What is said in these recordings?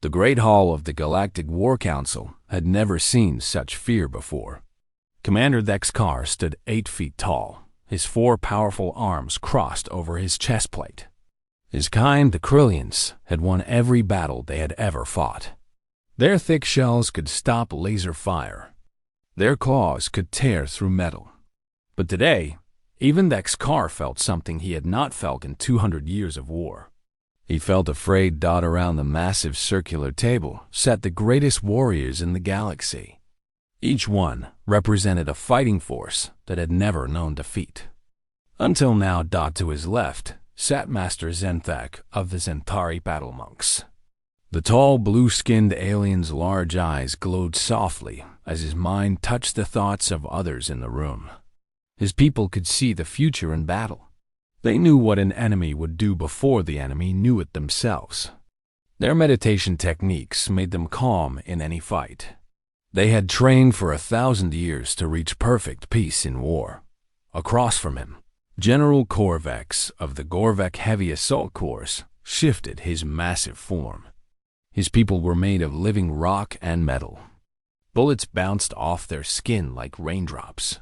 The Great Hall of the Galactic War Council had never seen such fear before. Commander Dexcar stood 8 feet tall, his 4 powerful arms crossed over his chest plate. His kind, the Krillians, had won every battle they had ever fought. Their thick shells could stop laser fire. Their claws could tear through metal. But today, even Dexcar felt something he had not felt in 200 years of war. He felt afraid. Around the massive circular table sat the greatest warriors in the galaxy. Each one represented a fighting force that had never known defeat. Until now. To his left sat Master Zenthak of the Zentari Battle Monks. The tall, blue-skinned alien's large eyes glowed softly as his mind touched the thoughts of others in the room. His people could see the future in battle. They knew what an enemy would do before the enemy knew it themselves. Their meditation techniques made them calm in any fight. They had trained for 1,000 years to reach perfect peace in war. Across from him, General Korvex of the Gorvek Heavy Assault Corps shifted his massive form. His people were made of living rock and metal. Bullets bounced off their skin like raindrops.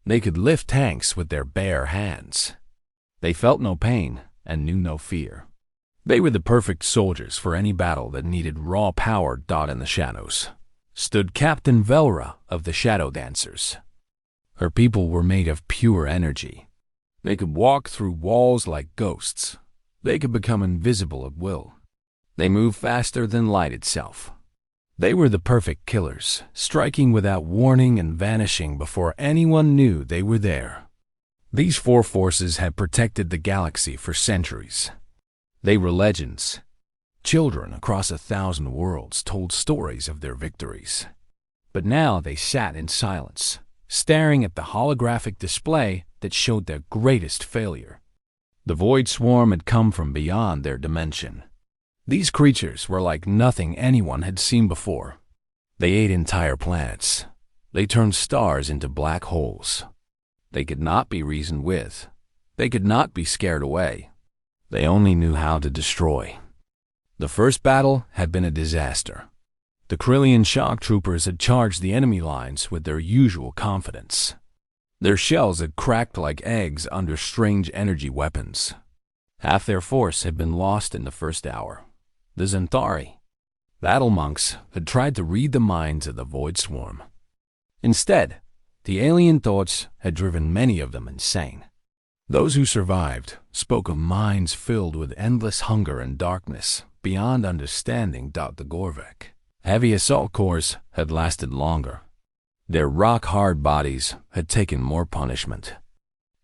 They could lift tanks with their bare hands. They felt no pain and knew no fear. They were the perfect soldiers for any battle that needed raw power. In the shadows stood Captain Velra of the Shadow Dancers. Her people were made of pure energy. They could walk through walls like ghosts. They could become invisible at will. They moved faster than light itself. They were the perfect killers, striking without warning and vanishing before anyone knew they were there. These 4 forces had protected the galaxy for centuries. They were legends. Children across 1,000 worlds told stories of their victories. But now they sat in silence, staring at the holographic display that showed their greatest failure. The Void Swarm had come from beyond their dimension. These creatures were like nothing anyone had seen before. They ate entire planets. They turned stars into black holes. They could not be reasoned with. They could not be scared away. They only knew how to destroy. The first battle had been a disaster. The Krillian shock troopers had charged the enemy lines with their usual confidence. Their shells had cracked like eggs under strange energy weapons. Half their force had been lost in the first hour. The Zentari battle monks had tried to read the minds of the Void Swarm. Instead, the alien thoughts had driven many of them insane. Those who survived spoke of minds filled with endless hunger and darkness beyond understanding. The Gorvek Heavy Assault Corps had lasted longer. Their rock-hard bodies had taken more punishment.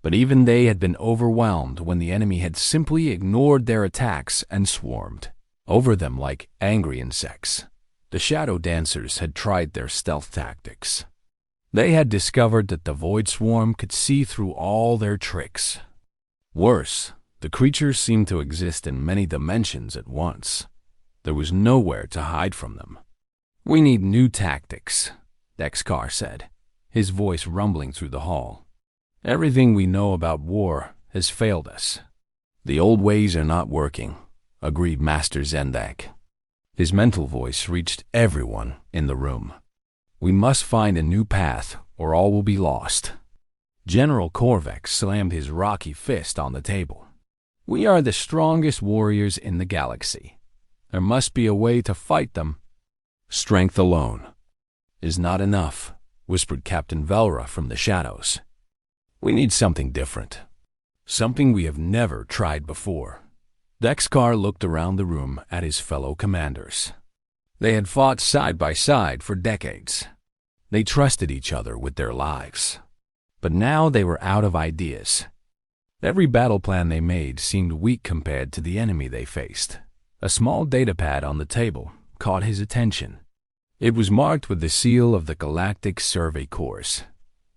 But even they had been overwhelmed when the enemy had simply ignored their attacks and swarmed over them like angry insects. The Shadow Dancers had tried their stealth tactics. They had discovered that the Void Swarm could see through all their tricks. Worse, the creatures seemed to exist in many dimensions at once. There was nowhere to hide from them. "We need new tactics," Dexcar said, his voice rumbling through the hall. "Everything we know about war has failed us." "The old ways are not working," agreed Master Zendak. His mental voice reached everyone in the room. "We must find a new path, or all will be lost." General Korvex slammed his rocky fist on the table. "We are the strongest warriors in the galaxy. There must be a way to fight them." "Strength alone is not enough," whispered Captain Velra from the shadows. "We need something different. Something we have never tried before." Dexcar looked around the room at his fellow commanders. They had fought side by side for decades. They trusted each other with their lives. But now they were out of ideas. Every battle plan they made seemed weak compared to the enemy they faced. A small datapad on the table caught his attention. It was marked with the seal of the Galactic Survey Corps.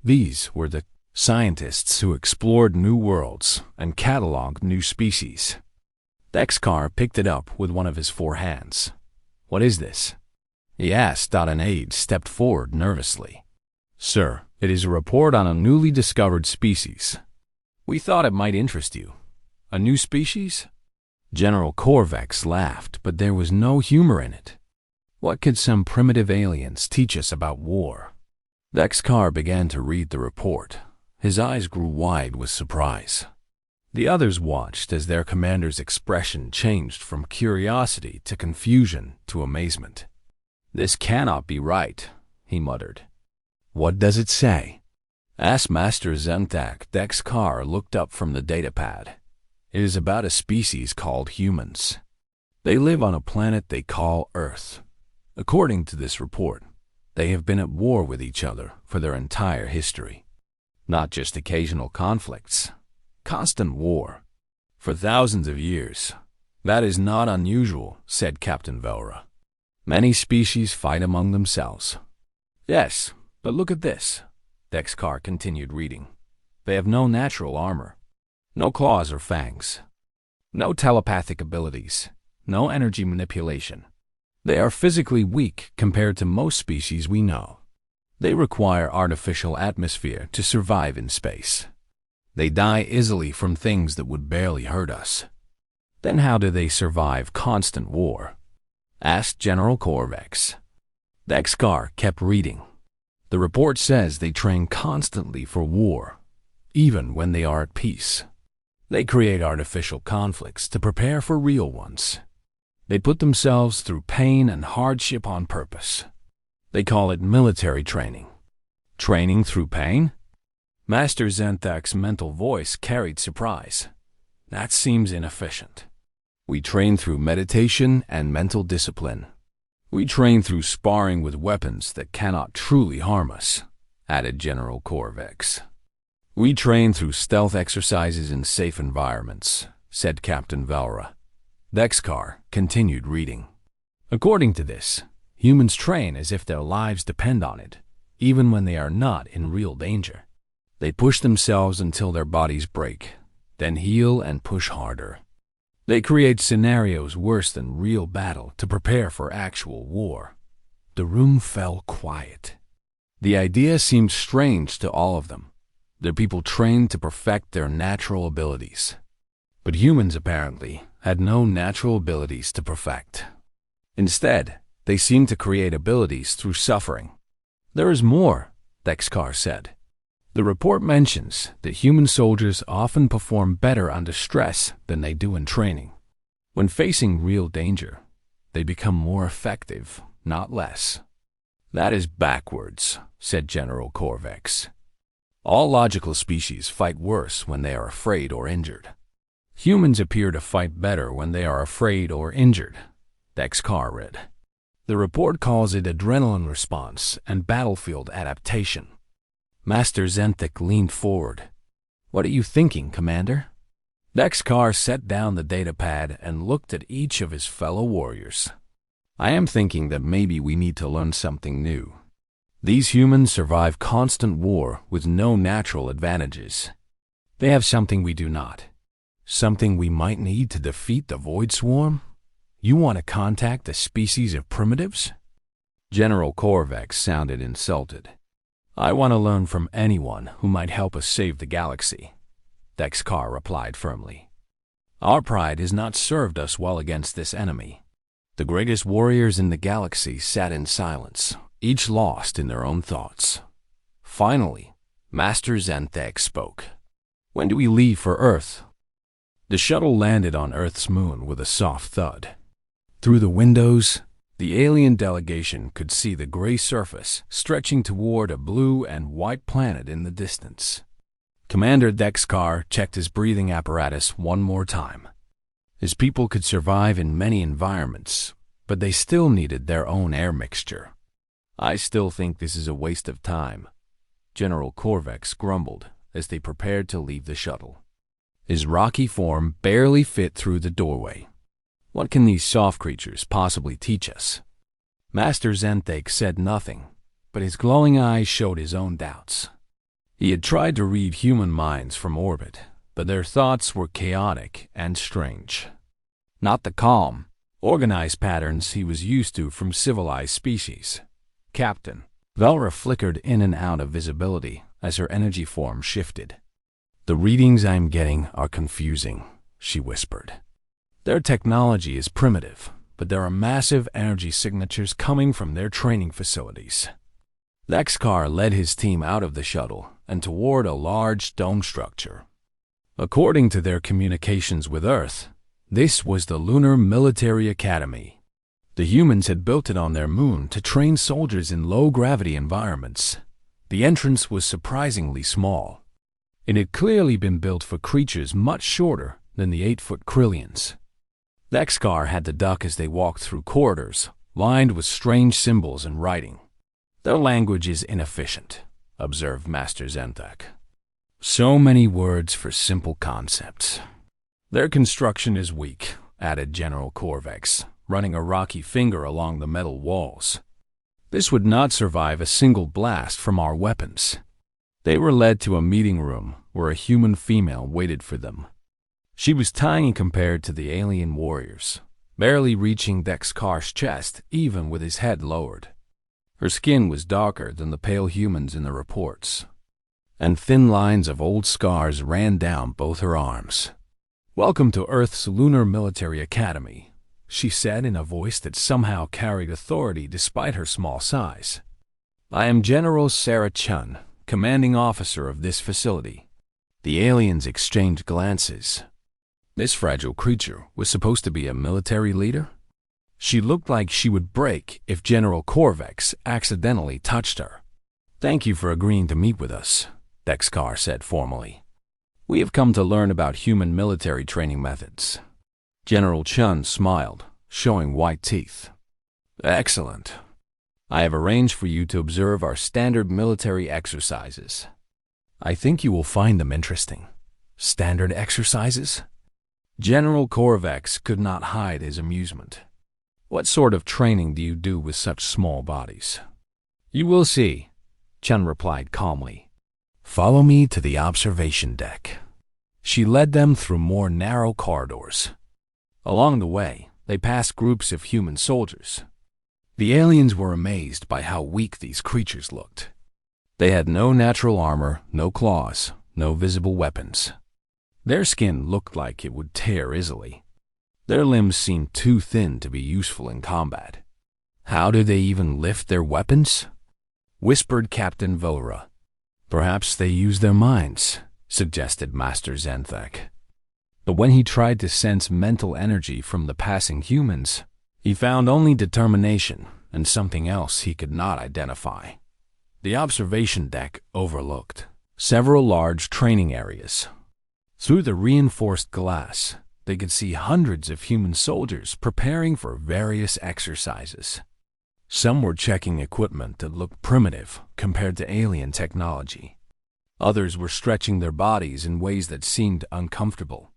These were the scientists who explored new worlds and cataloged new species. Dexcar picked it up with one of his 4 hands. "What is this?" he asked. An aide stepped forward nervously. "Sir, it is a report on a newly discovered species. We thought it might interest you." "A new species?" General Corvex laughed, but there was no humor in it. What could some primitive aliens teach us about war? Dexcar began to read the report. His eyes grew wide with surprise. The others watched as their commander's expression changed from curiosity to confusion to amazement. "This cannot be right," he muttered. "What does it say?" asked Master Zenthak. Dexcar looked up from the datapad. "It is about a species called humans. They live on a planet they call Earth. According to this report, they have been at war with each other for their entire history. Not just occasional conflicts. Constant war. For thousands of years. That is not unusual," said Captain Velra. "Many species fight among themselves." "Yes, but look at this." Dexcar continued reading. "They have no natural armor. No claws or fangs. No telepathic abilities. No energy manipulation. They are physically weak compared to most species we know. They require artificial atmosphere to survive in space. They die easily from things that would barely hurt us." "Then how do they survive constant war?" asked General Corvex. Dexcar kept reading. "The report says they train constantly for war, even when they are at peace. They create artificial conflicts to prepare for real ones. They put themselves through pain and hardship on purpose. They call it military training." "Training through pain?" Master Zenthak's mental voice carried surprise. "That seems inefficient. We train through meditation and mental discipline. We train through sparring with weapons that cannot truly harm us," added General Corvex. "We train through stealth exercises in safe environments," said Captain Velra. Dexcar continued reading. "According to this, humans train as if their lives depend on it, even when they are not in real danger. They push themselves until their bodies break, then heal and push harder. They create scenarios worse than real battle to prepare for actual war." The room fell quiet. The idea seemed strange to all of them. Their people trained to perfect their natural abilities. But humans apparently had no natural abilities to perfect. Instead, they seemed to create abilities through suffering. "There is more," Dexcar said. "The report mentions that human soldiers often perform better under stress than they do in training. When facing real danger, they become more effective, not less." "That is backwards," said General Corvex. "All logical species fight worse when they are afraid or injured. Humans appear to fight better when they are afraid or injured," Dexcar read. "The report calls it adrenaline response and battlefield adaptation." Master Zenthak leaned forward. "What are you thinking, Commander?" Dexcar set down the datapad and looked at each of his fellow warriors. "I am thinking that maybe we need to learn something new. These humans survive constant war with no natural advantages. They have something we do not. Something we might need to defeat the Void Swarm? You want to contact a species of primitives?" General Corvex sounded insulted. "I want to learn from anyone who might help us save the galaxy," Dexcar replied firmly. "Our pride has not served us well against this enemy." The greatest warriors in the galaxy sat in silence, each lost in their own thoughts. Finally, Master Zenthak spoke. "When do we leave for Earth?" The shuttle landed on Earth's moon with a soft thud. Through the windows, the alien delegation could see the gray surface stretching toward a blue and white planet in the distance. Commander Dexcar checked his breathing apparatus one more time. His people could survive in many environments, but they still needed their own air mixture. "I still think this is a waste of time," General Corvex grumbled as they prepared to leave the shuttle. His rocky form barely fit through the doorway. "What can these soft creatures possibly teach us?" Master Zenthak said nothing, but his glowing eyes showed his own doubts. He had tried to read human minds from orbit, but their thoughts were chaotic and strange. Not the calm, organized patterns he was used to from civilized species. "Captain." Velra flickered in and out of visibility as her energy form shifted. "The readings I'm getting are confusing," she whispered. Their technology is primitive, but there are massive energy signatures coming from their training facilities. Dexcar led his team out of the shuttle and toward a large dome structure. According to their communications with Earth, this was the Lunar Military Academy. The humans had built it on their moon to train soldiers in low-gravity environments. The entrance was surprisingly small. It had clearly been built for creatures much shorter than the 8-foot Krillians. Dexcar had to duck as they walked through corridors, lined with strange symbols and writing. Their language is inefficient, observed Master Zenthak. So many words for simple concepts. Their construction is weak, added General Corvex, running a rocky finger along the metal walls. This would not survive a single blast from our weapons. They were led to a meeting room where a human female waited for them. She was tiny compared to the alien warriors, barely reaching Dexcar's chest even with his head lowered. Her skin was darker than the pale humans in the reports, and thin lines of old scars ran down both her arms. "Welcome to Earth's Lunar Military Academy," she said in a voice that somehow carried authority despite her small size. "I am General Sarah Chun, commanding officer of this facility." The aliens exchanged glances. This fragile creature was supposed to be a military leader? She looked like she would break if General Corvex accidentally touched her. "Thank you for agreeing to meet with us," Dexcar said formally. "We have come to learn about human military training methods." General Chun smiled, showing white teeth. "Excellent. I have arranged for you to observe our standard military exercises. I think you will find them interesting." "Standard exercises?" General Corvex could not hide his amusement. "What sort of training do you do with such small bodies?" "You will see," Chun replied calmly. "Follow me to the observation deck." She led them through more narrow corridors. Along the way, they passed groups of human soldiers. The aliens were amazed by how weak these creatures looked. They had no natural armor, no claws, no visible weapons. Their skin looked like it would tear easily. Their limbs seemed too thin to be useful in combat. "How do they even lift their weapons?" whispered Captain Volra. "Perhaps they use their minds," suggested Master Zenthak. But when he tried to sense mental energy from the passing humans, he found only determination and something else he could not identify. The observation deck overlooked several large training areas. Through the reinforced glass, they could see hundreds of human soldiers preparing for various exercises. Some were checking equipment that looked primitive compared to alien technology. Others were stretching their bodies in ways that seemed uncomfortable.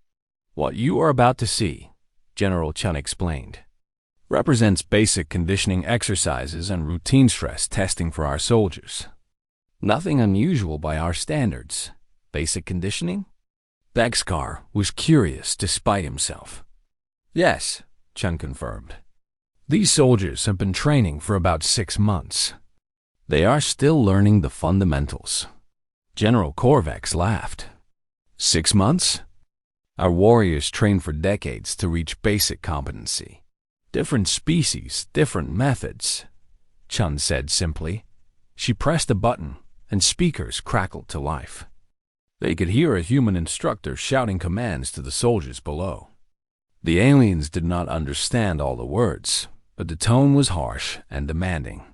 "What you are about to see," General Chun explained, "represents basic conditioning exercises and routine stress testing for our soldiers. Nothing unusual by our standards. Basic conditioning?" Dexcar was curious despite himself. "Yes," Chun confirmed. "These soldiers have been training for about 6 months. They are still learning the fundamentals." General Corvex laughed. 6 months? Our warriors train for decades to reach basic competency. Different species, different methods, Chun said simply. She pressed a button, and speakers crackled to life. They could hear a human instructor shouting commands to the soldiers below. The aliens did not understand all the words, but the tone was harsh and demanding.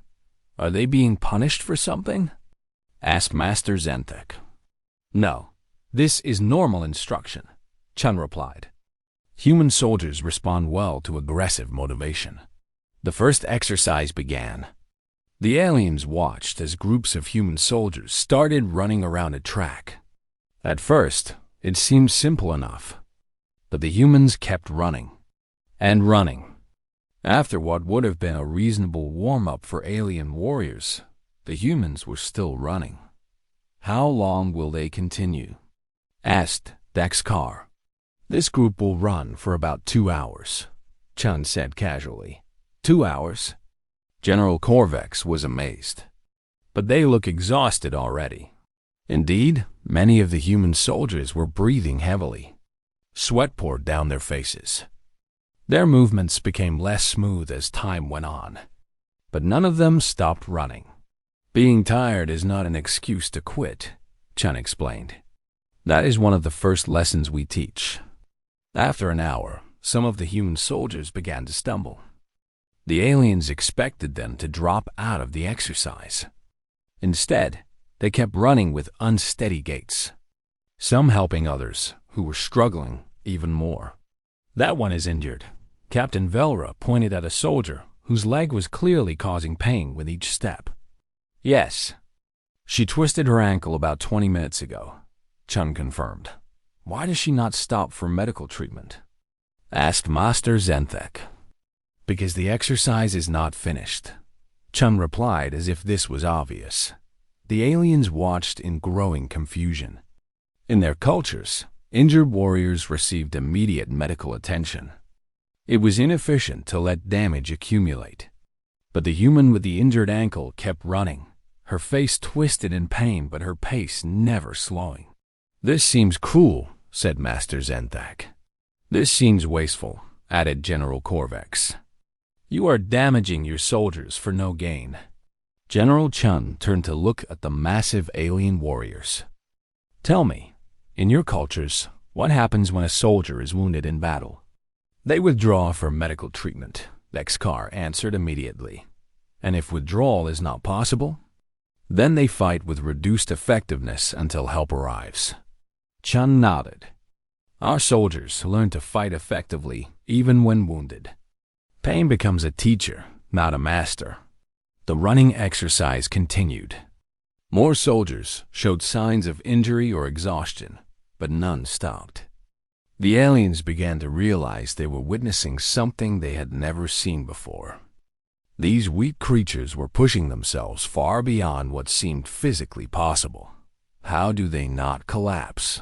"Are they being punished for something?" asked Master Zenthak. "No, this is normal instruction," Chun replied. Human soldiers respond well to aggressive motivation. The first exercise began. The aliens watched as groups of human soldiers started running around a track. At first, it seemed simple enough, but the humans kept running and running. After what would have been a reasonable warm-up for alien warriors, the humans were still running. "How long will they continue?" asked Dexcar. "This group will run for about 2 hours," Chun said casually. 2 hours? General Corvex was amazed. "But they look exhausted already." Indeed, many of the human soldiers were breathing heavily. Sweat poured down their faces. Their movements became less smooth as time went on, but none of them stopped running. Being tired is not an excuse to quit, Chun explained. That is one of the first lessons we teach. After an hour, some of the human soldiers began to stumble. The aliens expected them to drop out of the exercise. Instead, they kept running with unsteady gaits, some helping others who were struggling even more. That one is injured. Captain Velra pointed at a soldier whose leg was clearly causing pain with each step. Yes. She twisted her ankle about 20 minutes ago, Chun confirmed. Why does she not stop for medical treatment? Asked Master Zenthek. Because the exercise is not finished, Chun replied as if this was obvious. The aliens watched in growing confusion. In their cultures, injured warriors received immediate medical attention. It was inefficient to let damage accumulate. But the human with the injured ankle kept running, her face twisted in pain but her pace never slowing. This seems cruel, said Master Zenthak. This seems wasteful, added General Corvex. You are damaging your soldiers for no gain. General Chun turned to look at the massive alien warriors. Tell me, in your cultures, what happens when a soldier is wounded in battle? They withdraw for medical treatment, Lexkar answered immediately. And if withdrawal is not possible, then they fight with reduced effectiveness until help arrives. Chun nodded. Our soldiers learn to fight effectively even when wounded. Pain becomes a teacher, not a master. The running exercise continued. More soldiers showed signs of injury or exhaustion, but none stopped. The aliens began to realize they were witnessing something they had never seen before. These weak creatures were pushing themselves far beyond what seemed physically possible. How do they not collapse?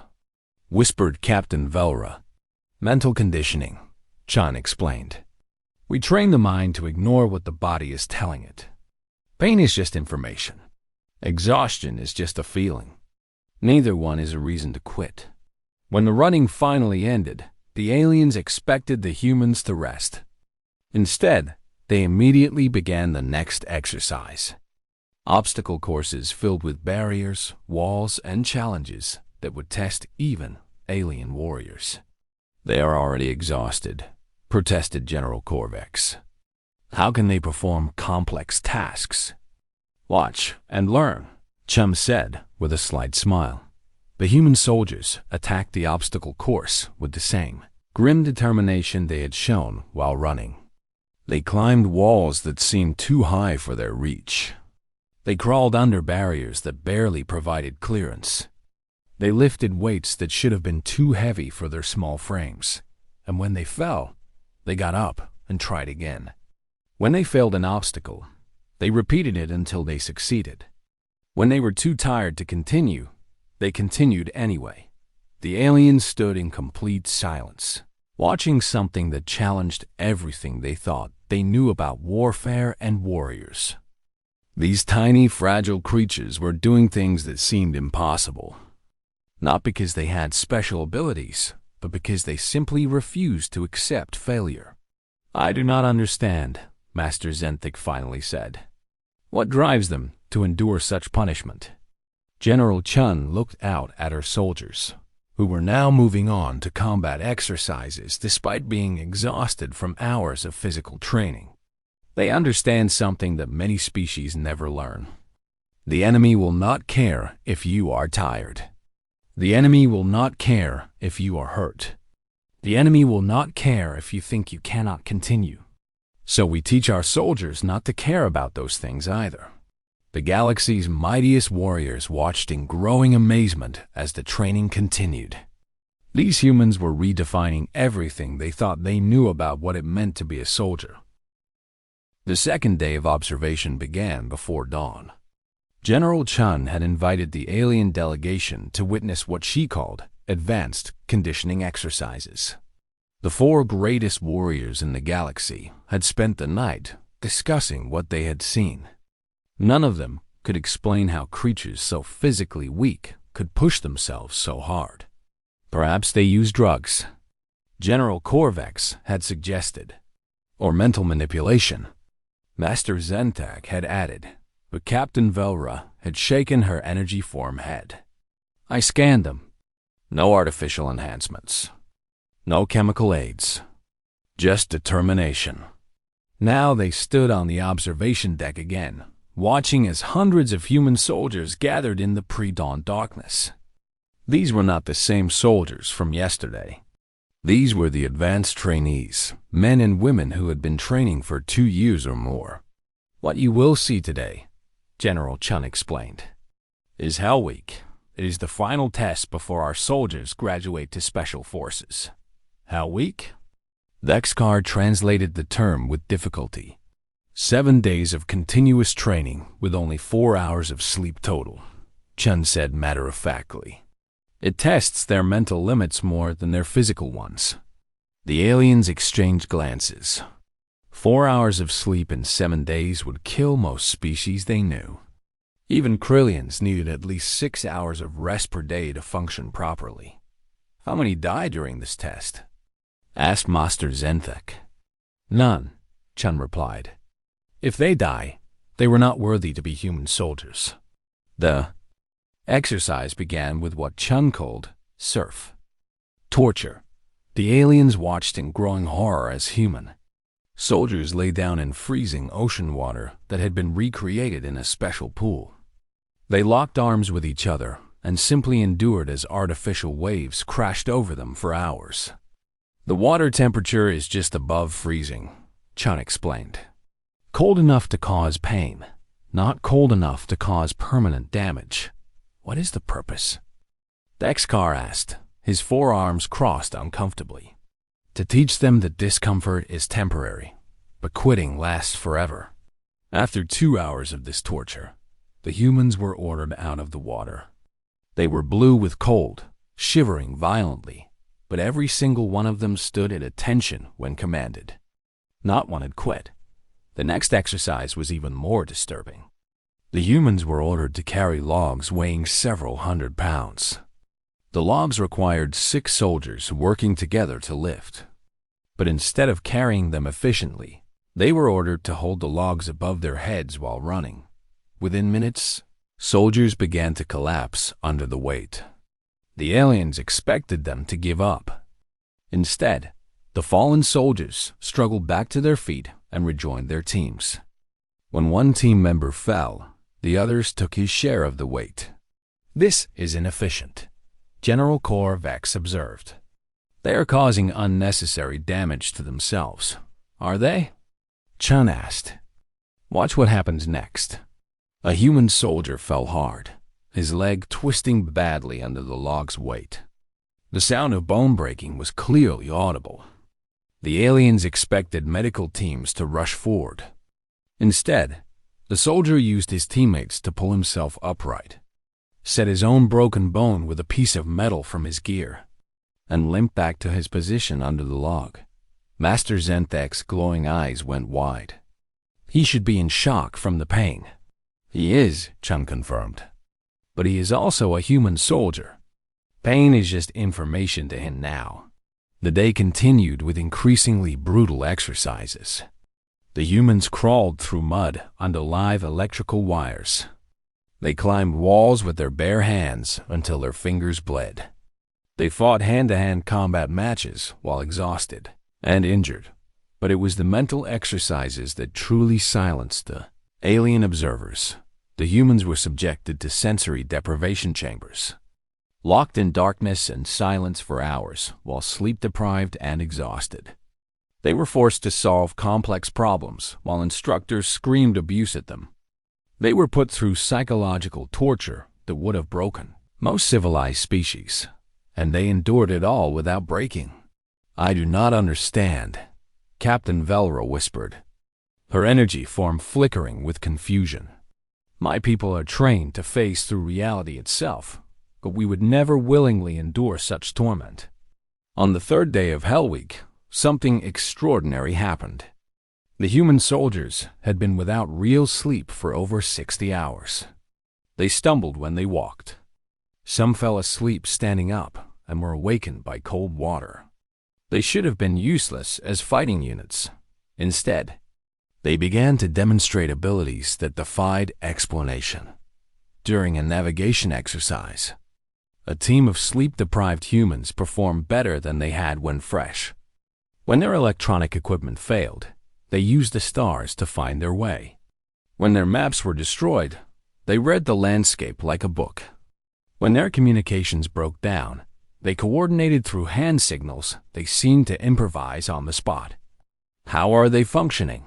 Whispered Captain Velra. Mental conditioning, Chun explained. We train the mind to ignore what the body is telling it. Pain is just information. Exhaustion is just a feeling. Neither one is a reason to quit. When the running finally ended, the aliens expected the humans to rest. Instead, they immediately began the next exercise. Obstacle courses filled with barriers, walls, and challenges that would test even alien warriors. They are already exhausted, protested General Corvex. How can they perform complex tasks? Watch and learn, Chum said with a slight smile. The human soldiers attacked the obstacle course with the same grim determination they had shown while running. They climbed walls that seemed too high for their reach. They crawled under barriers that barely provided clearance. They lifted weights that should have been too heavy for their small frames. And when they fell, they got up and tried again. When they failed an obstacle, they repeated it until they succeeded. When they were too tired to continue, they continued anyway. The aliens stood in complete silence, watching something that challenged everything they thought they knew about warfare and warriors. These tiny, fragile creatures were doing things that seemed impossible. Not because they had special abilities, but because they simply refused to accept failure. I do not understand, Master Zenthik finally said. What drives them to endure such punishment? General Chun looked out at her soldiers, who were now moving on to combat exercises despite being exhausted from hours of physical training. They understand something that many species never learn. The enemy will not care if you are tired. The enemy will not care if you are hurt. The enemy will not care if you think you cannot continue. So we teach our soldiers not to care about those things either. The galaxy's mightiest warriors watched in growing amazement as the training continued. These humans were redefining everything they thought they knew about what it meant to be a soldier. The second day of observation began before dawn. General Chun had invited the alien delegation to witness what she called advanced conditioning exercises. The 4 greatest warriors in the galaxy had spent the night discussing what they had seen. None of them could explain how creatures so physically weak could push themselves so hard. Perhaps they used drugs. General Korvax had suggested. Or mental manipulation, Master Zentak had added, but Captain Velra had shaken her energy form head. I scanned them. No artificial enhancements. No chemical aids. Just determination. Now they stood on the observation deck again, watching as hundreds of human soldiers gathered in the pre-dawn darkness. These were not the same soldiers from yesterday. These were the advanced trainees, men and women who had been training for 2 years or more. What you will see today, General Chun explained, is Hell Week. It is the final test before our soldiers graduate to Special Forces. Hell Week? Vexcar translated the term with difficulty. 7 days of continuous training with only 4 hours of sleep total, Chun said matter-of-factly. It tests their mental limits more than their physical ones. The aliens exchanged glances. 4 hours of sleep in 7 days would kill most species they knew. Even Krillians needed at least 6 hours of rest per day to function properly. How many died during this test? Asked Master Zenthek. None, Chun replied. If they die, they were not worthy to be human soldiers. The exercise began with what Chun called surf. Torture. The aliens watched in growing horror as human. Soldiers lay down in freezing ocean water that had been recreated in a special pool. They locked arms with each other and simply endured as artificial waves crashed over them for hours. The water temperature is just above freezing, Chun explained. Cold enough to cause pain, not cold enough to cause permanent damage. What is the purpose? Dexcar asked, his forearms crossed uncomfortably. To teach them that discomfort is temporary, but quitting lasts forever. After 2 hours of this torture, the humans were ordered out of the water. They were blue with cold, shivering violently, but every single one of them stood at attention when commanded. Not one had quit. The next exercise was even more disturbing. The humans were ordered to carry logs weighing several hundred pounds. The logs required 6 soldiers working together to lift. But instead of carrying them efficiently, they were ordered to hold the logs above their heads while running. Within minutes, soldiers began to collapse under the weight. The aliens expected them to give up. Instead, the fallen soldiers struggled back to their feet and rejoined their teams. When one team member fell, the others took his share of the weight. This is inefficient, General Korvax observed. They are causing unnecessary damage to themselves, are they? Chun asked. Watch what happens next. A human soldier fell hard, his leg twisting badly under the log's weight. The sound of bone breaking was clearly audible. The aliens expected medical teams to rush forward. Instead, the soldier used his teammates to pull himself upright, set his own broken bone with a piece of metal from his gear, and limped back to his position under the log. Master Zenthek's glowing eyes went wide. He should be in shock from the pain. He is, Chun confirmed. But he is also a human soldier. Pain is just information to him now. The day continued with increasingly brutal exercises. The humans crawled through mud onto live electrical wires. They climbed walls with their bare hands until their fingers bled. They fought hand-to-hand combat matches while exhausted and injured, but it was the mental exercises that truly silenced the alien observers. The humans were subjected to sensory deprivation chambers, locked in darkness and silence for hours while sleep-deprived and exhausted. They were forced to solve complex problems while instructors screamed abuse at them. They were put through psychological torture that would have broken most civilized species, and they endured it all without breaking. I do not understand, Captain Velra whispered, her energy form flickering with confusion. My people are trained to face through reality itself, but we would never willingly endure such torment. On the 3rd day of Hell Week, something extraordinary happened. The human soldiers had been without real sleep for over 60 hours. They stumbled when they walked. Some fell asleep standing up and were awakened by cold water. They should have been useless as fighting units. Instead, they began to demonstrate abilities that defied explanation. During a navigation exercise, a team of sleep-deprived humans performed better than they had when fresh. When their electronic equipment failed, they used the stars to find their way. When their maps were destroyed, they read the landscape like a book. When their communications broke down, they coordinated through hand signals. They seemed to improvise on the spot. How are they functioning?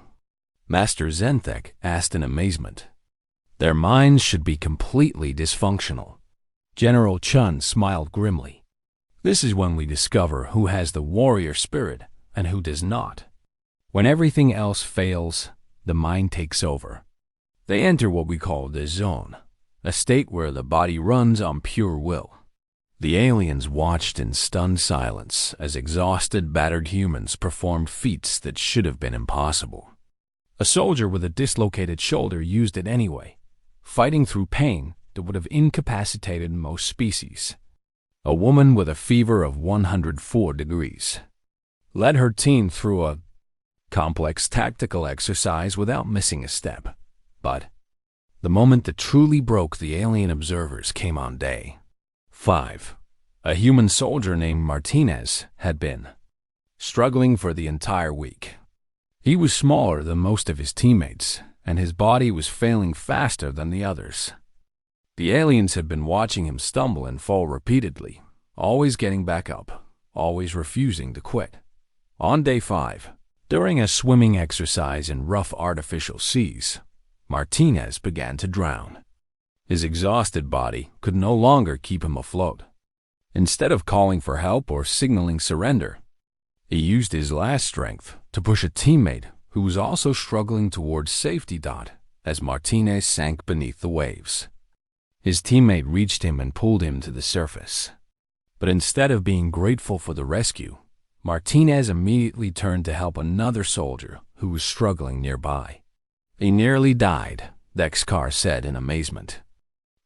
Master Zenthek asked in amazement. Their minds should be completely dysfunctional. General Chun smiled grimly. This is when we discover who has the warrior spirit and who does not. When everything else fails, the mind takes over. They enter what we call the zone, a state where the body runs on pure will. The aliens watched in stunned silence as exhausted, battered humans performed feats that should have been impossible. A soldier with a dislocated shoulder used it anyway, fighting through pain that would have incapacitated most species. A woman with a fever of 104 degrees led her team through a complex tactical exercise without missing a step. But the moment that truly broke the alien observers came on day 5. A human soldier named Martinez had been struggling for the entire week. He was smaller than most of his teammates, and his body was failing faster than the others. The aliens had been watching him stumble and fall repeatedly, always getting back up, always refusing to quit. On day 5, during a swimming exercise in rough artificial seas, Martinez began to drown. His exhausted body could no longer keep him afloat. Instead of calling for help or signaling surrender, he used his last strength to push a teammate who was also struggling towards safety as Martinez sank beneath the waves. His teammate reached him and pulled him to the surface. But instead of being grateful for the rescue, Martinez immediately turned to help another soldier who was struggling nearby. He nearly died, Dexkar said in amazement,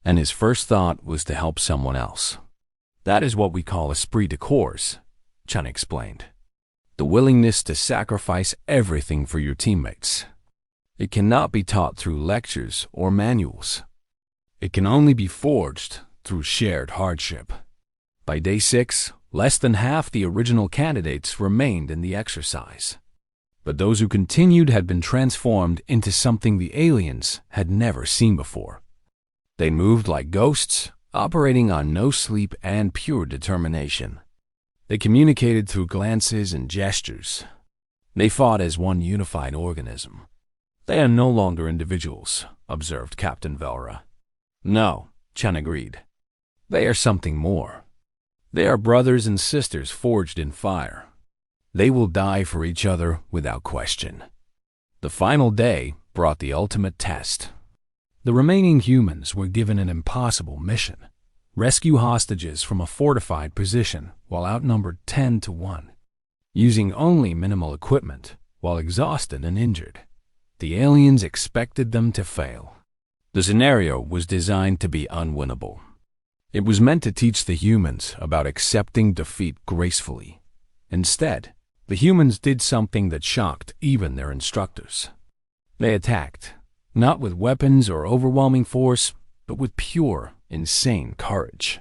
and his first thought was to help someone else. That is what we call esprit de corps, Chun explained. The willingness to sacrifice everything for your teammates. It cannot be taught through lectures or manuals. It can only be forged through shared hardship. By day 6, less than half the original candidates remained in the exercise. But those who continued had been transformed into something the aliens had never seen before. They moved like ghosts, operating on no sleep and pure determination. They communicated through glances and gestures. They fought as one unified organism. They are no longer individuals, observed Captain Velra. No, Chun agreed. They are something more. They are brothers and sisters forged in fire. They will die for each other without question. The final day brought the ultimate test. The remaining humans were given an impossible mission: rescue hostages from a fortified position while outnumbered 10 to 1. Using only minimal equipment, while exhausted and injured, the aliens expected them to fail. The scenario was designed to be unwinnable. It was meant to teach the humans about accepting defeat gracefully. Instead, the humans did something that shocked even their instructors. They attacked, not with weapons or overwhelming force, but with pure, insane courage.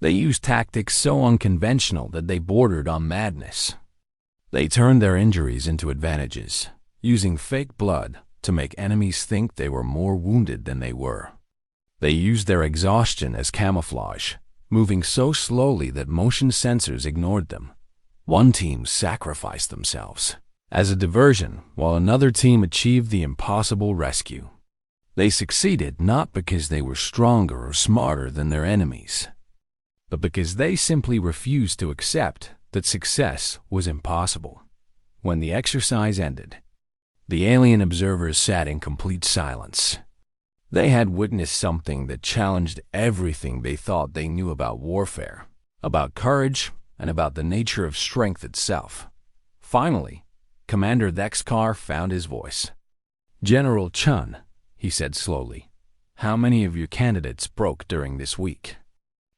They used tactics so unconventional that they bordered on madness. They turned their injuries into advantages, using fake blood to make enemies think they were more wounded than they were. They used their exhaustion as camouflage, moving so slowly that motion sensors ignored them. One team sacrificed themselves as a diversion, while another team achieved the impossible rescue. They succeeded not because they were stronger or smarter than their enemies, but because they simply refused to accept that success was impossible. When the exercise ended, the alien observers sat in complete silence. They had witnessed something that challenged everything they thought they knew about warfare, about courage, and about the nature of strength itself. Finally, Commander Dexkar found his voice. "General Chun," he said slowly, "how many of your candidates broke during this week?"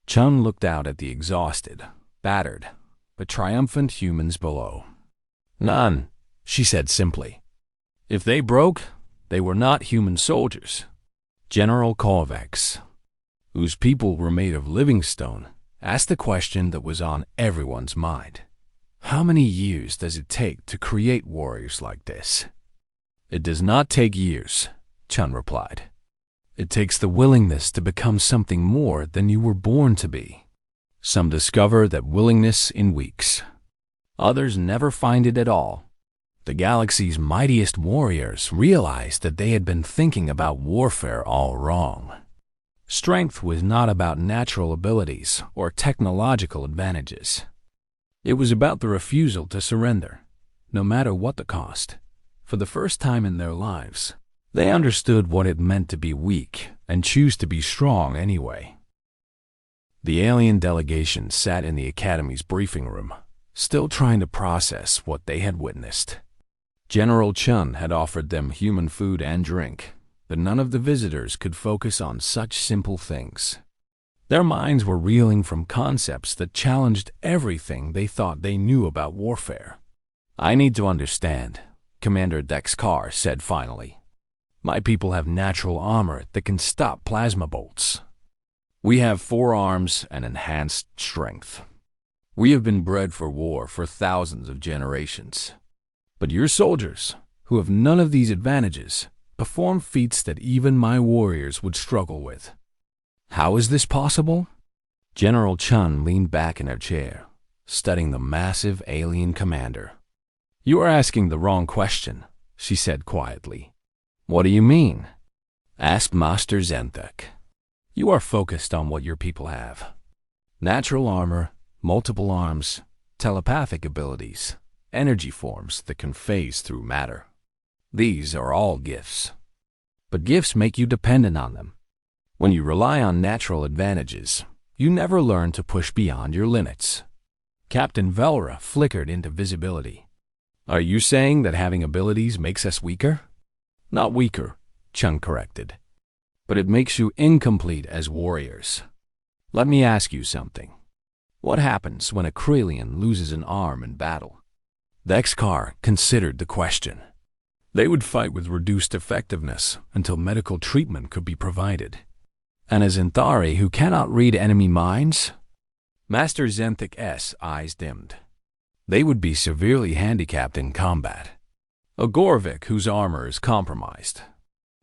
Chun looked out at the exhausted, battered, but triumphant humans below. None, she said simply. If they broke, they were not human soldiers. General Kovacs, whose people were made of living stone, asked the question that was on everyone's mind. How many years does it take to create warriors like this? It does not take years, Chun replied. It takes the willingness to become something more than you were born to be. Some discover that willingness in weeks. Others never find it at all. The galaxy's mightiest warriors realized that they had been thinking about warfare all wrong. Strength was not about natural abilities or technological advantages. It was about the refusal to surrender, no matter what the cost. For the first time in their lives, they understood what it meant to be weak and choose to be strong anyway. The alien delegation sat in the Academy's briefing room, still trying to process what they had witnessed. General Chun had offered them human food and drink, but none of the visitors could focus on such simple things. Their minds were reeling from concepts that challenged everything they thought they knew about warfare. I need to understand, Commander Dexkar said finally. My people have natural armor that can stop plasma bolts. We have 4 arms and enhanced strength. We have been bred for war for thousands of generations. But your soldiers, who have none of these advantages, perform feats that even my warriors would struggle with. How is this possible? General Chun leaned back in her chair, studying the massive alien commander. You are asking the wrong question, she said quietly. What do you mean? Asked Master Zenthek. You are focused on what your people have. Natural armor, multiple arms, telepathic abilities, energy forms that can phase through matter. These are all gifts. But gifts make you dependent on them. When you rely on natural advantages, you never learn to push beyond your limits. Captain Velra flickered into visibility. Are you saying that having abilities makes us weaker? Not weaker, Chun corrected. But it makes you incomplete as warriors. Let me ask you something. What happens when a Krelian loses an arm in battle? Dexkar considered the question. They would fight with reduced effectiveness until medical treatment could be provided. And as Zenthari who cannot read enemy minds? Master Zenthik's eyes dimmed. They would be severely handicapped in combat. A Gorvik whose armor is compromised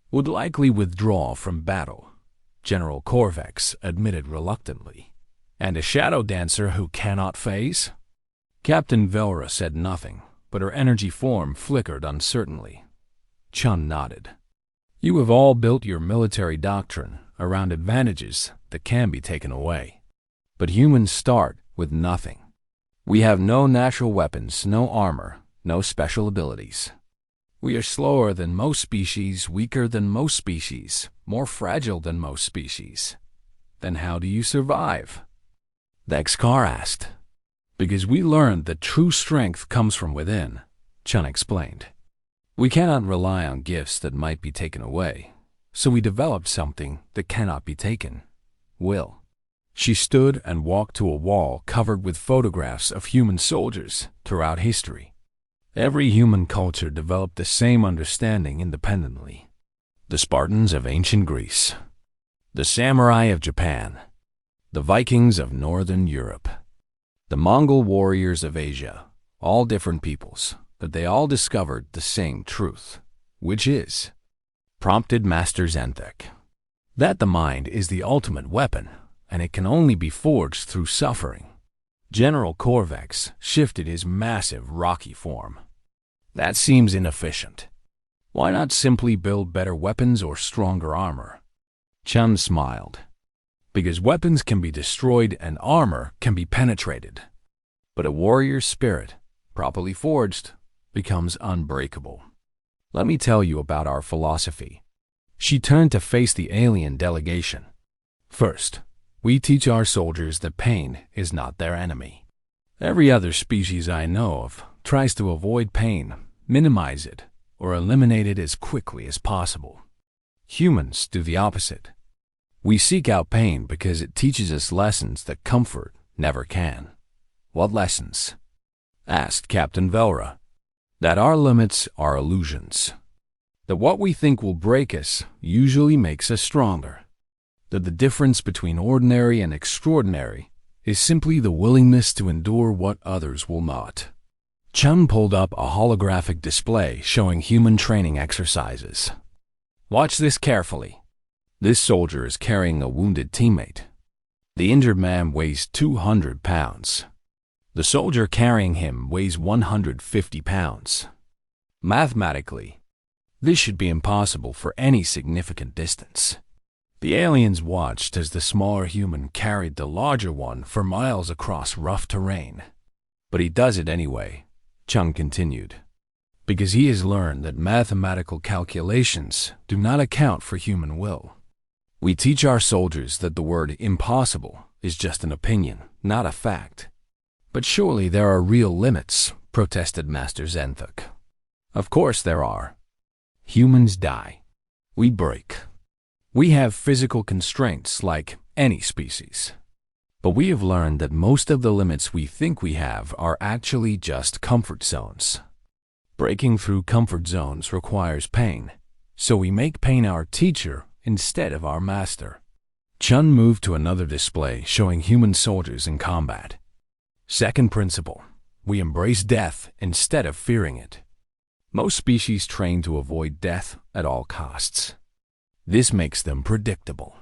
would likely withdraw from battle, General Korvax admitted reluctantly. And a shadow dancer who cannot phase? Captain Velra said nothing, but her energy form flickered uncertainly. Chun nodded. You have all built your military doctrine around advantages that can be taken away. But humans start with nothing. We have no natural weapons, no armor, no special abilities. We are slower than most species, weaker than most species, more fragile than most species. Then how do you survive? Dexkar asked. Because we learned that true strength comes from within, Chun explained. We cannot rely on gifts that might be taken away, so we developed something that cannot be taken. Will. She stood and walked to a wall covered with photographs of human soldiers throughout history. Every human culture developed the same understanding independently. The Spartans of ancient Greece, the samurai of Japan, the Vikings of Northern Europe, the Mongol warriors of Asia, all different peoples, but they all discovered the same truth, which is, prompted Master Zenthek, that the mind is the ultimate weapon, and it can only be forged through suffering. General Korvax shifted his massive, rocky form. That seems inefficient. Why not simply build better weapons or stronger armor? Chun smiled. Because weapons can be destroyed and armor can be penetrated. But a warrior's spirit, properly forged, becomes unbreakable. Let me tell you about our philosophy. She turned to face the alien delegation. First, we teach our soldiers that pain is not their enemy. Every other species I know of tries to avoid pain, minimize it, or eliminate it as quickly as possible. Humans do the opposite. We seek out pain because it teaches us lessons that comfort never can. What lessons? Asked Captain Velra. That our limits are illusions. That what we think will break us usually makes us stronger. That the difference between ordinary and extraordinary is simply the willingness to endure what others will not. Chun pulled up a holographic display showing human training exercises. Watch this carefully. This soldier is carrying a wounded teammate. The injured man weighs 200 pounds. The soldier carrying him weighs 150 pounds. Mathematically, this should be impossible for any significant distance. The aliens watched as the smaller human carried the larger one for miles across rough terrain. But he does it anyway, Chung continued, because he has learned that mathematical calculations do not account for human will. We teach our soldiers that the word impossible is just an opinion, not a fact. But surely there are real limits, protested Master Zenthuk. Of course there are. Humans die. We break. We have physical constraints like any species. But we have learned that most of the limits we think we have are actually just comfort zones. Breaking through comfort zones requires pain, so we make pain our teacher instead of our master. Chun moved to another display showing human soldiers in combat. Second principle, we embrace death instead of fearing it. Most species train to avoid death at all costs. This makes them predictable.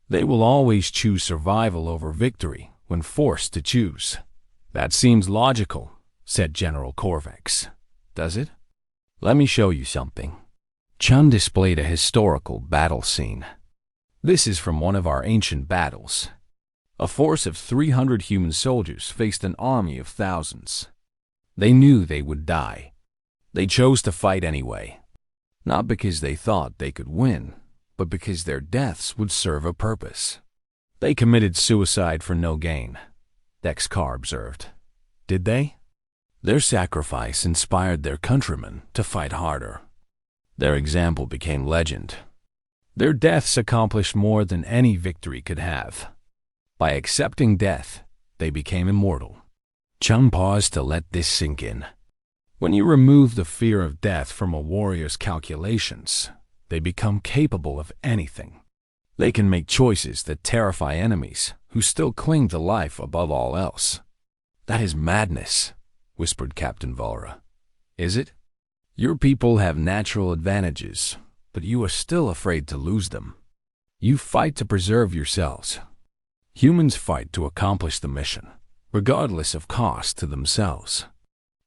They will always choose survival over victory when forced to choose. That seems logical, said General Corvex. Does it? Let me show you something. Chun displayed a historical battle scene. This is from one of our ancient battles. A force of 300 human soldiers faced an army of thousands. They knew they would die. They chose to fight anyway, not because they thought they could win, but because their deaths would serve a purpose. They committed suicide for no gain, Dexcar observed. Did they? Their sacrifice inspired their countrymen to fight harder. Their example became legend. Their deaths accomplished more than any victory could have. By accepting death, they became immortal. Chun paused to let this sink in. When you remove the fear of death from a warrior's calculations, they become capable of anything. They can make choices that terrify enemies who still cling to life above all else. That is madness, whispered Captain Velra. Is it? Your people have natural advantages, but you are still afraid to lose them. You fight to preserve yourselves. Humans fight to accomplish the mission, regardless of cost to themselves.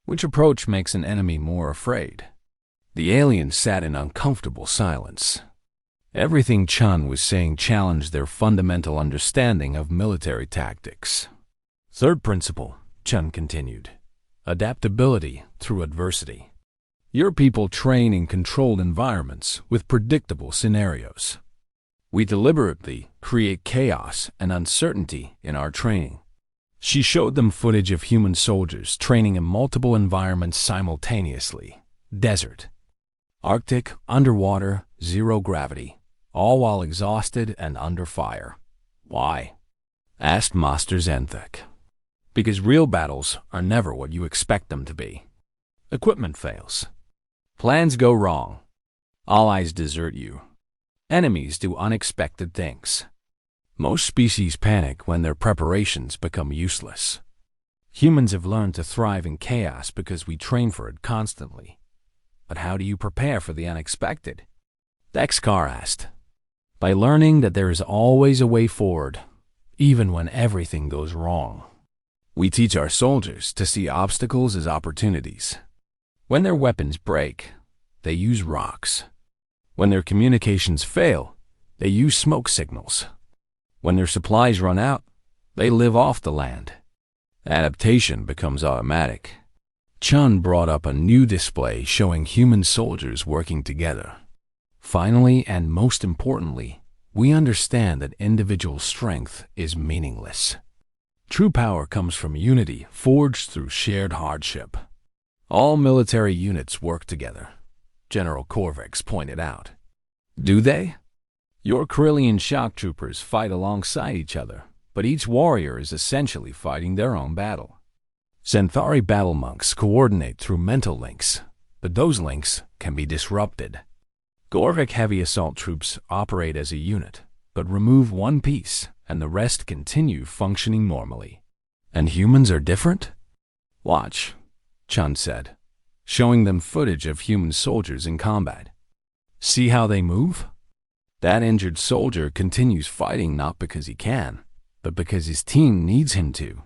Which approach makes an enemy more afraid? The aliens sat in uncomfortable silence. Everything Chun was saying challenged their fundamental understanding of military tactics. Third principle, Chun continued, adaptability through adversity. Your people train in controlled environments with predictable scenarios. We deliberately create chaos and uncertainty in our training. She showed them footage of human soldiers training in multiple environments simultaneously. Desert, Arctic, underwater, zero gravity, all while exhausted and under fire. Why? Asked Master Zenthuk. Because real battles are never what you expect them to be. Equipment fails. Plans go wrong. Allies desert you. Enemies do unexpected things. Most species panic when their preparations become useless. Humans have learned to thrive in chaos because we train for it constantly. But how do you prepare for the unexpected? Dexcar asked. By learning that there is always a way forward, even when everything goes wrong. We teach our soldiers to see obstacles as opportunities. When their weapons break, they use rocks. When their communications fail, they use smoke signals. When their supplies run out, they live off the land. Adaptation becomes automatic. Chun brought up a new display showing human soldiers working together. Finally, and most importantly, we understand that individual strength is meaningless. True power comes from unity forged through shared hardship. All military units work together, General Corvex pointed out. Do they? Your Corellian shock troopers fight alongside each other, but each warrior is essentially fighting their own battle. Centauri battle monks coordinate through mental links, but those links can be disrupted. Gorvik heavy assault troops operate as a unit, but remove one piece and the rest continue functioning normally. And humans are different? Watch, Chun said, showing them footage of human soldiers in combat. See how they move? That injured soldier continues fighting not because he can, but because his team needs him to.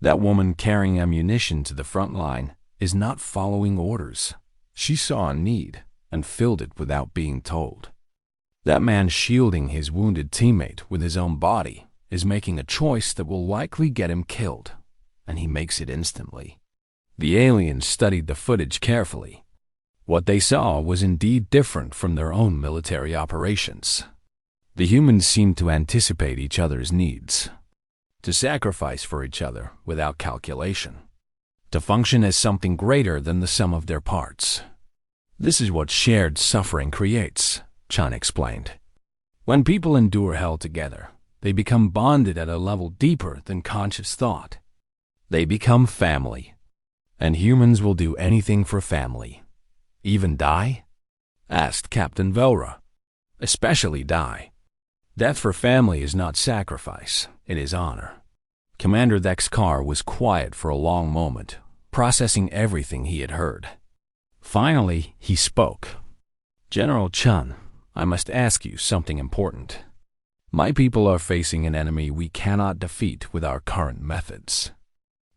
That woman carrying ammunition to the front line is not following orders. She saw a need and filled it without being told. That man shielding his wounded teammate with his own body is making a choice that will likely get him killed, and he makes it instantly. The aliens studied the footage carefully. What they saw was indeed different from their own military operations. The humans seemed to anticipate each other's needs, to sacrifice for each other without calculation, to function as something greater than the sum of their parts. This is what shared suffering creates, Chun explained. When people endure hell together, they become bonded at a level deeper than conscious thought. They become family. And humans will do anything for family. Even die? Asked Captain Velra. Especially die. Death for family is not sacrifice, it is honor. Commander Dexkar was quiet for a long moment, processing everything he had heard. Finally, he spoke. General Chun, I must ask you something important. My people are facing an enemy we cannot defeat with our current methods.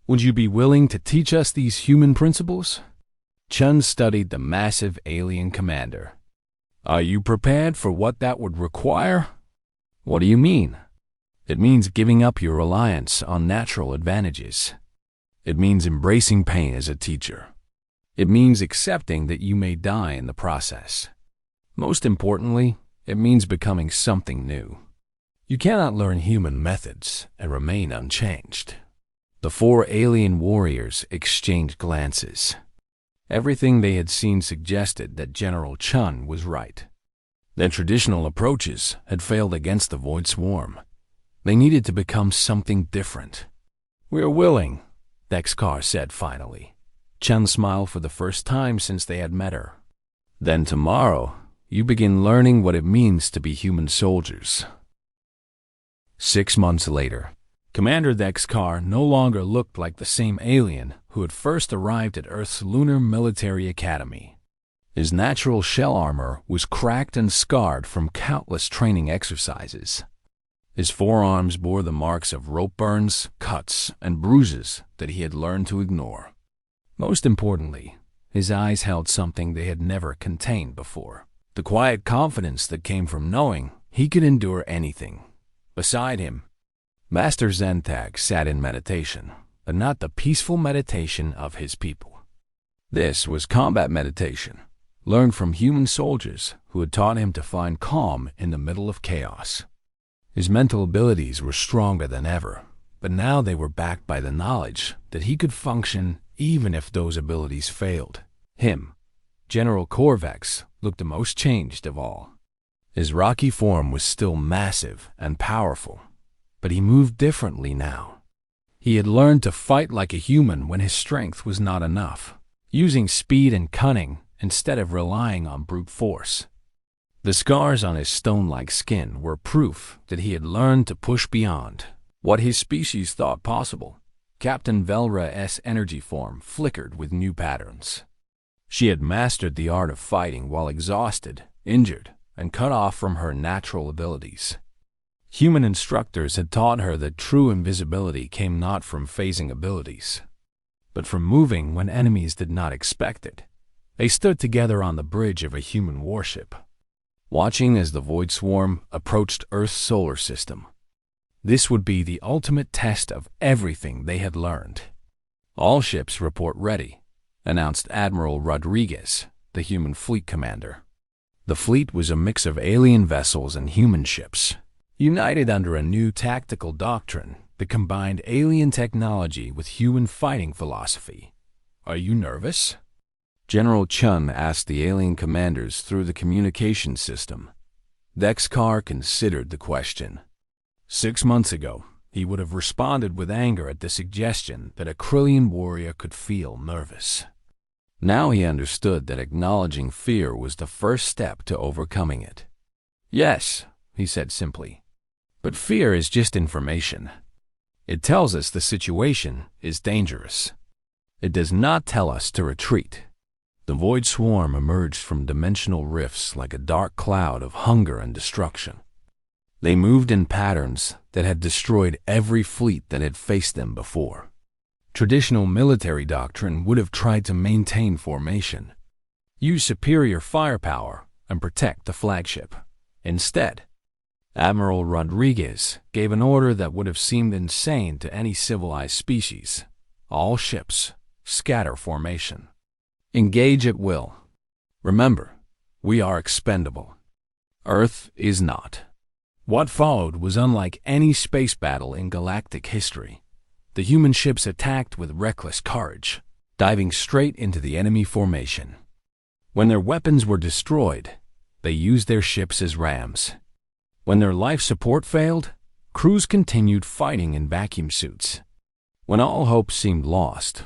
Would you be willing to teach us these human principles? Chun studied the massive alien commander. Are you prepared for what that would require? What do you mean? It means giving up your reliance on natural advantages. It means embracing pain as a teacher. It means accepting that you may die in the process. Most importantly, it means becoming something new. You cannot learn human methods and remain unchanged. The four alien warriors exchanged glances. Everything they had seen suggested that General Chun was right. Their traditional approaches had failed against the Void Swarm. They needed to become something different. We're willing, Dexkar said finally. Chun smiled for the first time since they had met her. Then tomorrow, you begin learning what it means to be human soldiers. 6 months later, Commander Dexkar no longer looked like the same alien who had first arrived at Earth's Lunar Military Academy. His natural shell armor was cracked and scarred from countless training exercises. His forearms bore the marks of rope burns, cuts, and bruises that he had learned to ignore. Most importantly, his eyes held something they had never contained before. The quiet confidence that came from knowing he could endure anything. Beside him, Master Zentag sat in meditation, but not the peaceful meditation of his people. This was combat meditation, learned from human soldiers who had taught him to find calm in the middle of chaos. His mental abilities were stronger than ever, but now they were backed by the knowledge that he could function even if those abilities failed. Him, General Korvax, looked the most changed of all. His rocky form was still massive and powerful, but he moved differently now. He had learned to fight like a human when his strength was not enough, using speed and cunning instead of relying on brute force. The scars on his stone-like skin were proof that he had learned to push beyond what his species thought possible. Captain Velra's energy form flickered with new patterns. She had mastered the art of fighting while exhausted, injured, and cut off from her natural abilities. Human instructors had taught her that true invisibility came not from phasing abilities, but from moving when enemies did not expect it. They stood together on the bridge of a human warship, watching as the Void Swarm approached Earth's solar system. This would be the ultimate test of everything they had learned. All ships report ready, announced Admiral Rodriguez, the human fleet commander. The fleet was a mix of alien vessels and human ships, united under a new tactical doctrine that combined alien technology with human fighting philosophy. Are you nervous? General Chun asked the alien commanders through the communication system. Dexkar considered the question. 6 months ago, he would have responded with anger at the suggestion that a Krillian warrior could feel nervous. Now he understood that acknowledging fear was the first step to overcoming it. "Yes," he said simply, "but fear is just information. It tells us the situation is dangerous. It does not tell us to retreat." The void swarm emerged from dimensional rifts like a dark cloud of hunger and destruction. They moved in patterns that had destroyed every fleet that had faced them before. Traditional military doctrine would have tried to maintain formation, use superior firepower, and protect the flagship. Instead, Admiral Rodriguez gave an order that would have seemed insane to any civilized species. All ships, scatter formation. Engage at will. Remember, we are expendable. Earth is not. What followed was unlike any space battle in galactic history. The human ships attacked with reckless courage, diving straight into the enemy formation. When their weapons were destroyed, they used their ships as rams. When their life support failed, crews continued fighting in vacuum suits. When all hope seemed lost,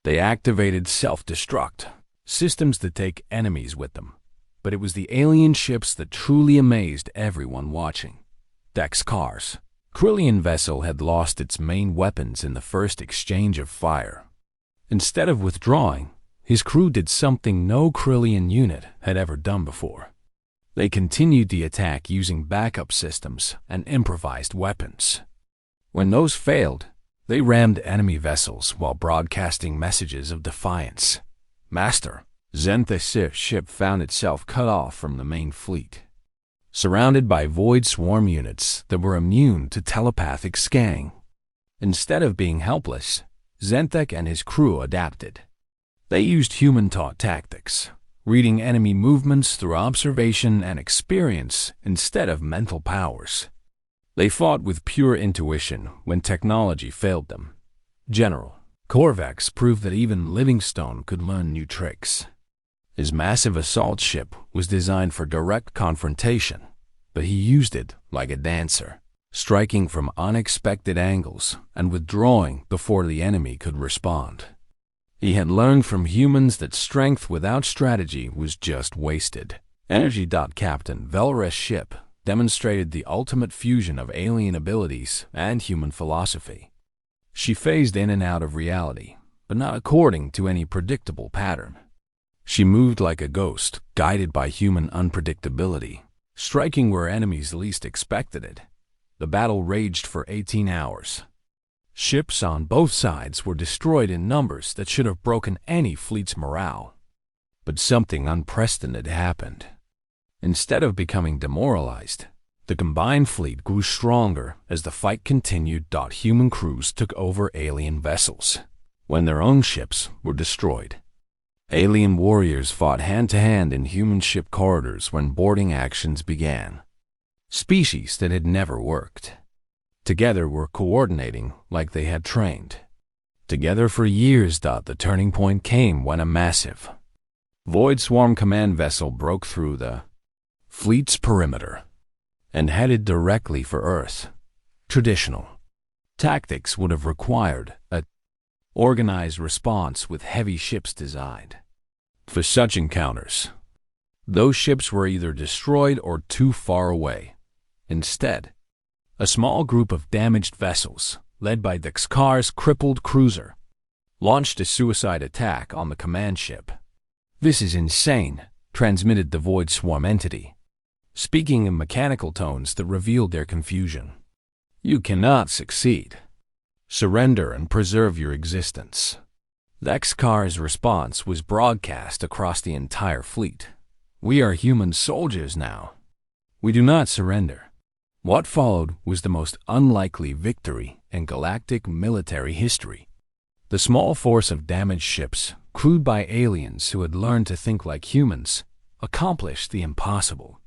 they activated self-destruct, systems that take enemies with them. But it was the alien ships that truly amazed everyone watching. Dexcar's Krillian vessel had lost its main weapons in the first exchange of fire. Instead of withdrawing, his crew did something no Krillian unit had ever done before. They continued the attack using backup systems and improvised weapons. When those failed, they rammed enemy vessels while broadcasting messages of defiance. "Master, Xanth's ship found itself cut off from the main fleet." Surrounded by void swarm units that were immune to telepathic scanning. Instead of being helpless, Xanthek and his crew adapted. They used human-taught tactics, reading enemy movements through observation and experience instead of mental powers. They fought with pure intuition when technology failed them. General Korvax proved that even Livingstone could learn new tricks. His massive assault ship was designed for direct confrontation, but he used it like a dancer, striking from unexpected angles and withdrawing before the enemy could respond. He had learned from humans that strength without strategy was just wasted. Energy. Captain Velre's ship demonstrated the ultimate fusion of alien abilities and human philosophy. She phased in and out of reality, but not according to any predictable pattern. She moved like a ghost, guided by human unpredictability, striking where enemies least expected it. The battle raged for 18 hours. Ships on both sides were destroyed in numbers that should have broken any fleet's morale. But something unprecedented happened. Instead of becoming demoralized, the combined fleet grew stronger as the fight continued. Human crews took over alien vessels when their own ships were destroyed. Alien warriors fought hand-to-hand in human ship corridors when boarding actions began. Species that had never worked together were coordinating like they had trained. Together for years. The turning point came when a massive Void Swarm command vessel broke through the fleet's perimeter and headed directly for Earth. Traditional tactics would have required a organized response with heavy ships designed for such encounters. Those ships were either destroyed or too far away. Instead, a small group of damaged vessels, led by Dexcar's crippled cruiser, launched a suicide attack on the command ship. "This is insane," transmitted the Void Swarm entity, speaking in mechanical tones that revealed their confusion. "You cannot succeed. Surrender and preserve your existence." Dexcar's response was broadcast across the entire fleet. "We are human soldiers now. We do not surrender." What followed was the most unlikely victory in galactic military history. The small force of damaged ships, crewed by aliens who had learned to think like humans, accomplished the impossible.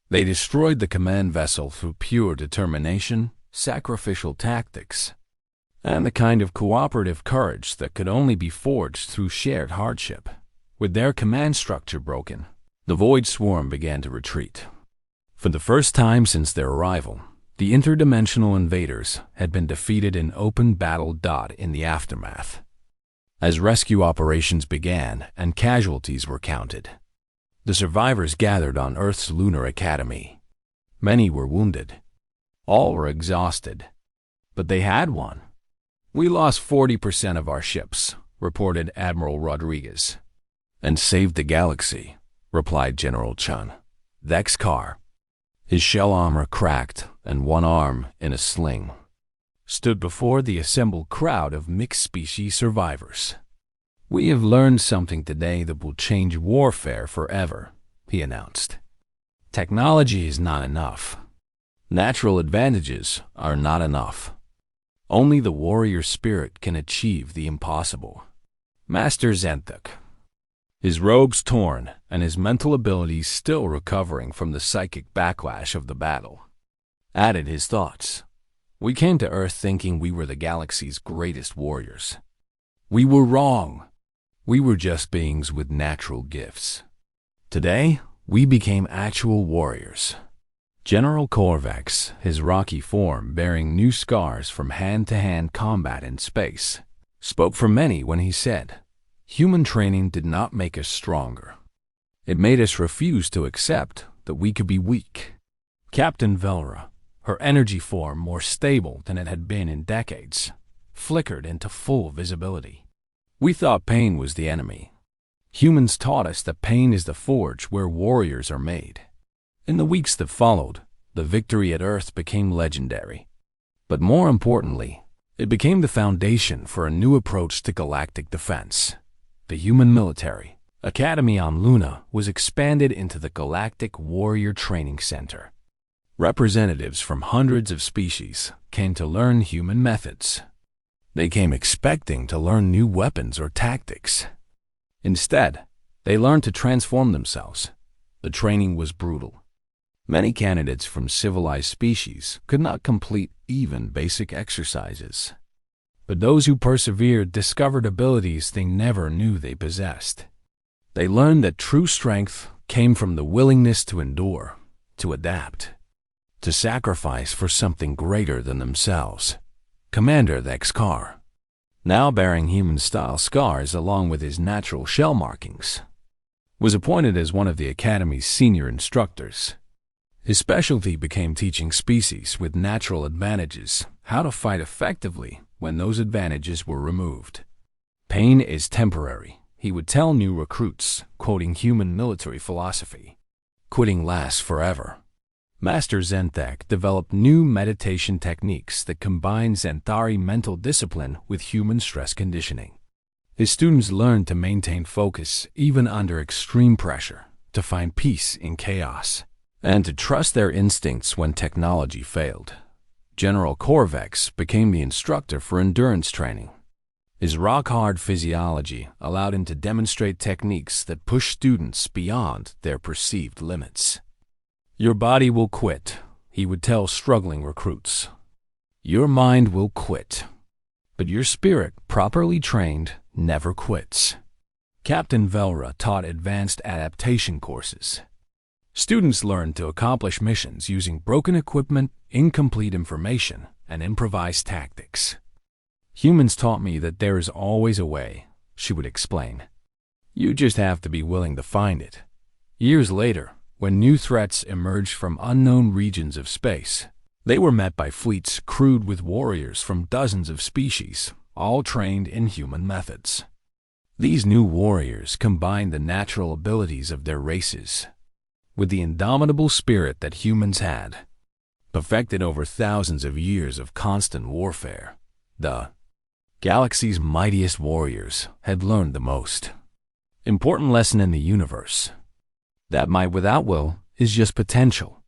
They destroyed the command vessel through pure determination, sacrificial tactics, and the kind of cooperative courage that could only be forged through shared hardship. With their command structure broken, the Void Swarm began to retreat. For the first time since their arrival, The interdimensional invaders had been defeated in open battle. In the aftermath, as rescue operations began and casualties were counted, the survivors gathered on Earth's lunar academy. Many were wounded. All were exhausted. But they had won. "We lost 40% of our ships," reported Admiral Rodriguez. "And saved the galaxy," replied General Chun. Vexcar, his shell armor cracked and one arm in a sling, stood before the assembled crowd of mixed-species survivors. "We have learned something today that will change warfare forever," he announced. "Technology is not enough. Natural advantages are not enough. Only the warrior spirit can achieve the impossible." Master Zenthuk, his robes torn and his mental abilities still recovering from the psychic backlash of the battle, added his thoughts. "We came to Earth thinking we were the galaxy's greatest warriors. We were wrong. We were just beings with natural gifts. Today, we became actual warriors." General Korvax, his rocky form bearing new scars from hand-to-hand combat in space, spoke for many when he said, "Human training did not make us stronger. It made us refuse to accept that we could be weak." Captain Velra, her energy form more stable than it had been in decades, flickered into full visibility. "We thought pain was the enemy. Humans taught us that pain is the forge where warriors are made." In the weeks that followed, the victory at Earth became legendary. But more importantly, it became the foundation for a new approach to galactic defense. The human military academy on Luna was expanded into the Galactic Warrior Training Center. Representatives from hundreds of species came to learn human methods. They came expecting to learn new weapons or tactics. Instead, they learned to transform themselves. The training was brutal. Many candidates from civilized species could not complete even basic exercises. But those who persevered discovered abilities they never knew they possessed. They learned that true strength came from the willingness to endure, to adapt, to sacrifice for something greater than themselves. Commander Vexcar, now bearing human-style scars along with his natural shell markings, was appointed as one of the Academy's senior instructors. His specialty became teaching species with natural advantages how to fight effectively when those advantages were removed. "Pain is temporary," he would tell new recruits, quoting human military philosophy. "Quitting lasts forever." Master Zenthak developed new meditation techniques that combine Zenthari mental discipline with human stress conditioning. His students learned to maintain focus even under extreme pressure, to find peace in chaos, and to trust their instincts when technology failed. General Korvax became the instructor for endurance training. His rock-hard physiology allowed him to demonstrate techniques that push students beyond their perceived limits. "Your body will quit," he would tell struggling recruits. "Your mind will quit. But your spirit, properly trained, never quits." Captain Velra taught advanced adaptation courses. Students learned to accomplish missions using broken equipment, incomplete information, and improvised tactics. "Humans taught me that there is always a way," she would explain. "You just have to be willing to find it." Years later, when new threats emerged from unknown regions of space, they were met by fleets crewed with warriors from dozens of species, all trained in human methods. These new warriors combined the natural abilities of their races with the indomitable spirit that humans had, perfected over thousands of years of constant warfare. The galaxy's mightiest warriors had learned the most important lesson in the universe: that might without will is just potential.